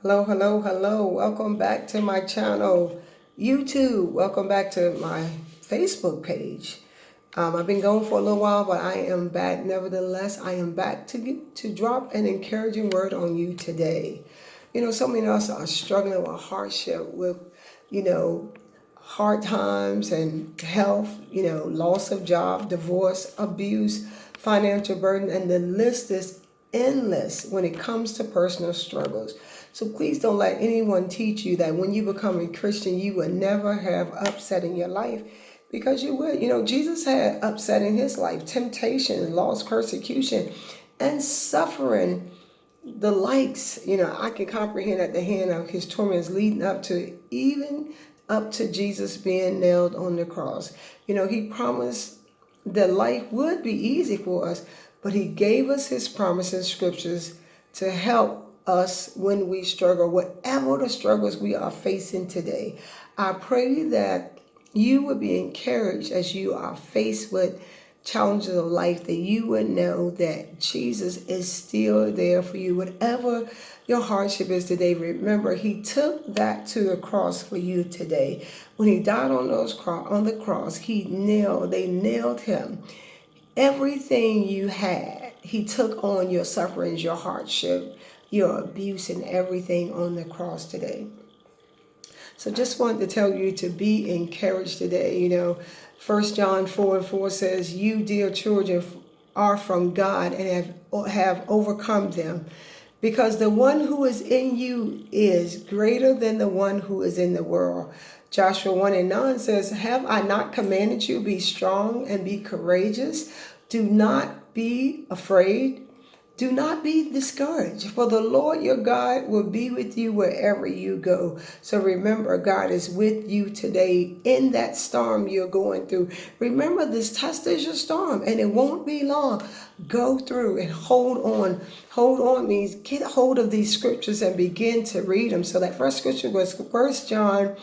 Hello, hello, hello. Welcome back to my channel. YouTube, welcome back to my Facebook page. I've been going for a little while, but I am back. Nevertheless, I am back to drop an encouraging word on you today. So many of us are struggling with hardship, with, you know, hard times and health, loss of job, divorce, abuse, financial burden, and the list is endless when it comes to personal struggles. So please don't let anyone teach you that when you become a Christian, you will never have upset in your life, because you will. Jesus had upset in his life, temptation, loss, persecution, and suffering the likes. I can comprehend at the hand of his torments leading up to, even up to Jesus being nailed on the cross. He promised that life would be easy for us, but he gave us his promises, scriptures, to help us when we struggle, whatever the struggles we are facing today. I pray that you would be encouraged as you are faced with challenges of life, that you would know that Jesus is still there for you. Whatever your hardship is today, remember he took that to the cross for you today. When he died on the cross, they nailed him. Everything you had, he took on your sufferings, your hardship, your abuse, and everything on the cross today. So just wanted to tell you to be encouraged today. 1 John 4:4 says, "You, dear children, are from God and have overcome them, because the one who is in you is greater than the one who is in the world." Joshua 1:9 says, "Have I not commanded you, be strong and be courageous? Do not be afraid. Do not be discouraged, for the Lord your God will be with you wherever you go." So remember, God is with you today in that storm you're going through. Remember, this test is your storm, and it won't be long. Go through and hold on. Hold on means get hold of these scriptures and begin to read them. So that first scripture was 1 John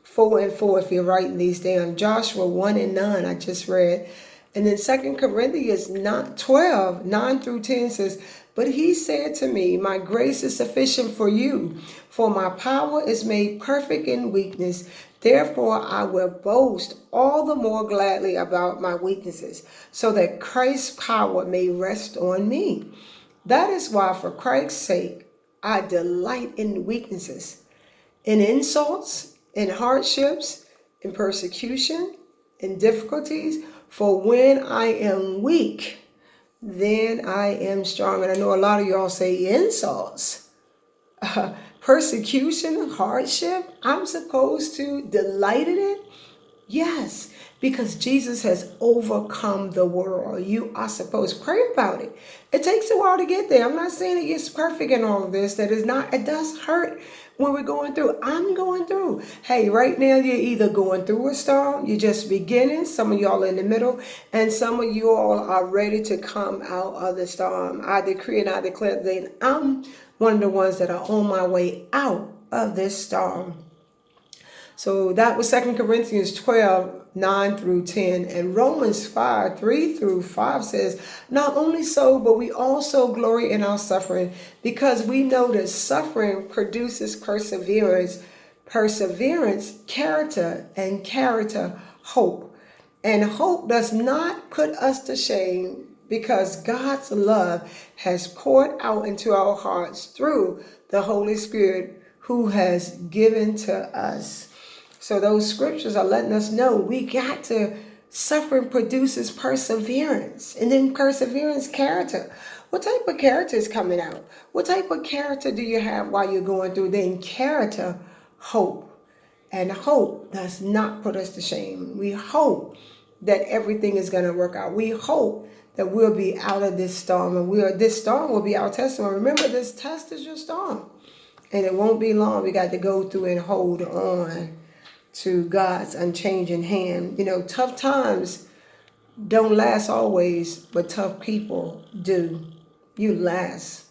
4:4, if you're writing these down. Joshua 1:9, I just read. And then 2 Corinthians 12:9-10 says, "But he said to me, my grace is sufficient for you, for my power is made perfect in weakness. Therefore I will boast all the more gladly about my weaknesses, so that Christ's power may rest on me. That is why, for Christ's sake, I delight in weaknesses, in insults, in hardships, in persecution, in difficulties. For when I am weak, then I am strong." And I know a lot of y'all say insults, persecution, hardship. I'm supposed to delight in it? Yes, because Jesus has overcome the world. You are supposed to pray about it. It takes a while to get there. I'm not saying it gets perfect in all of this. That is not, it does hurt when we're going through. I'm going through. Hey, right now you're either going through a storm, you're just beginning, some of y'all in the middle, and some of you all are ready to come out of the storm. I decree and I declare that I'm one of the ones that are on my way out of this storm. So that was 2 Corinthians 12:9-10. And Romans 5:3-5 says, "Not only so, but we also glory in our suffering, because we know that suffering produces perseverance, perseverance, character, and character, hope. And hope does not put us to shame, because God's love has poured out into our hearts through the Holy Spirit who has given to us." So those scriptures are letting us know we got to, suffering produces perseverance, and then perseverance, character. What type of character is coming out? What type of character do you have while you're going through? Then character, hope. And hope does not put us to shame. We hope that everything is going to work out. We hope that we'll be out of this storm, and this storm will be our testimony. Remember, this test is your storm, and it won't be long. We got to go through and hold on to God's unchanging hand. Tough times don't last always, but tough people do. You last.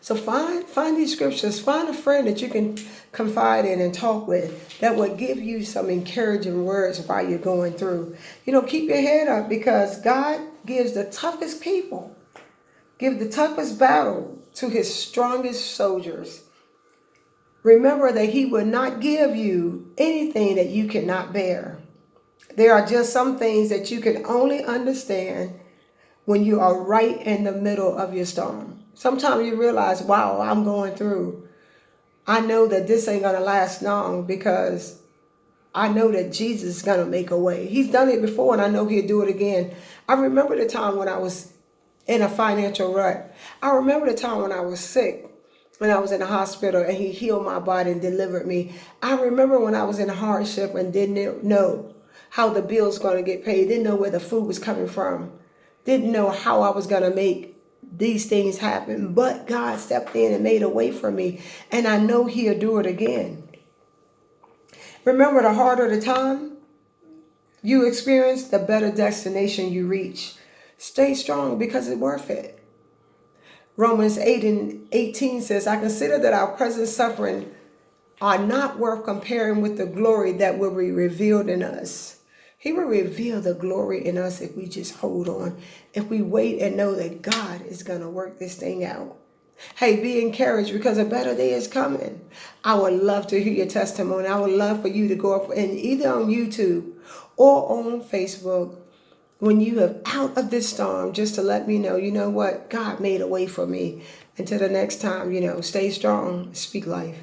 So find these scriptures. Find a friend that you can confide in and talk with, that will give you some encouraging words while you're going through. Keep your head up, because God gives the toughest people, give the toughest battle to his strongest soldiers, remember that he will not give you anything that you cannot bear. There are just some things that you can only understand when you are right in the middle of your storm. Sometimes you realize, wow, I'm going through. I know that this ain't going to last long because I know that Jesus is going to make a way. He's done it before, and I know he'll do it again. I remember the time when I was in a financial rut. I remember the time when I was sick, when I was in the hospital, and he healed my body and delivered me. I remember when I was in hardship and didn't know how the bills going to get paid, didn't know where the food was coming from, didn't know how I was going to make these things happen. But God stepped in and made a way for me, and I know he'll do it again. Remember, the harder the time you experience, the better destination you reach. Stay strong because it's worth it. Romans 8:18 says, I consider that our present suffering are not worth comparing with the glory that will be revealed in us. He will reveal the glory in us if we just hold on, if we wait and know that God is going to work this thing out. Hey, be encouraged because a better day is coming. I would love to hear your testimony. I would love for you to go up and either on YouTube or on Facebook when you are out of this storm, just to let me know, you know what, God made a way for me. Until the next time, stay strong, speak life.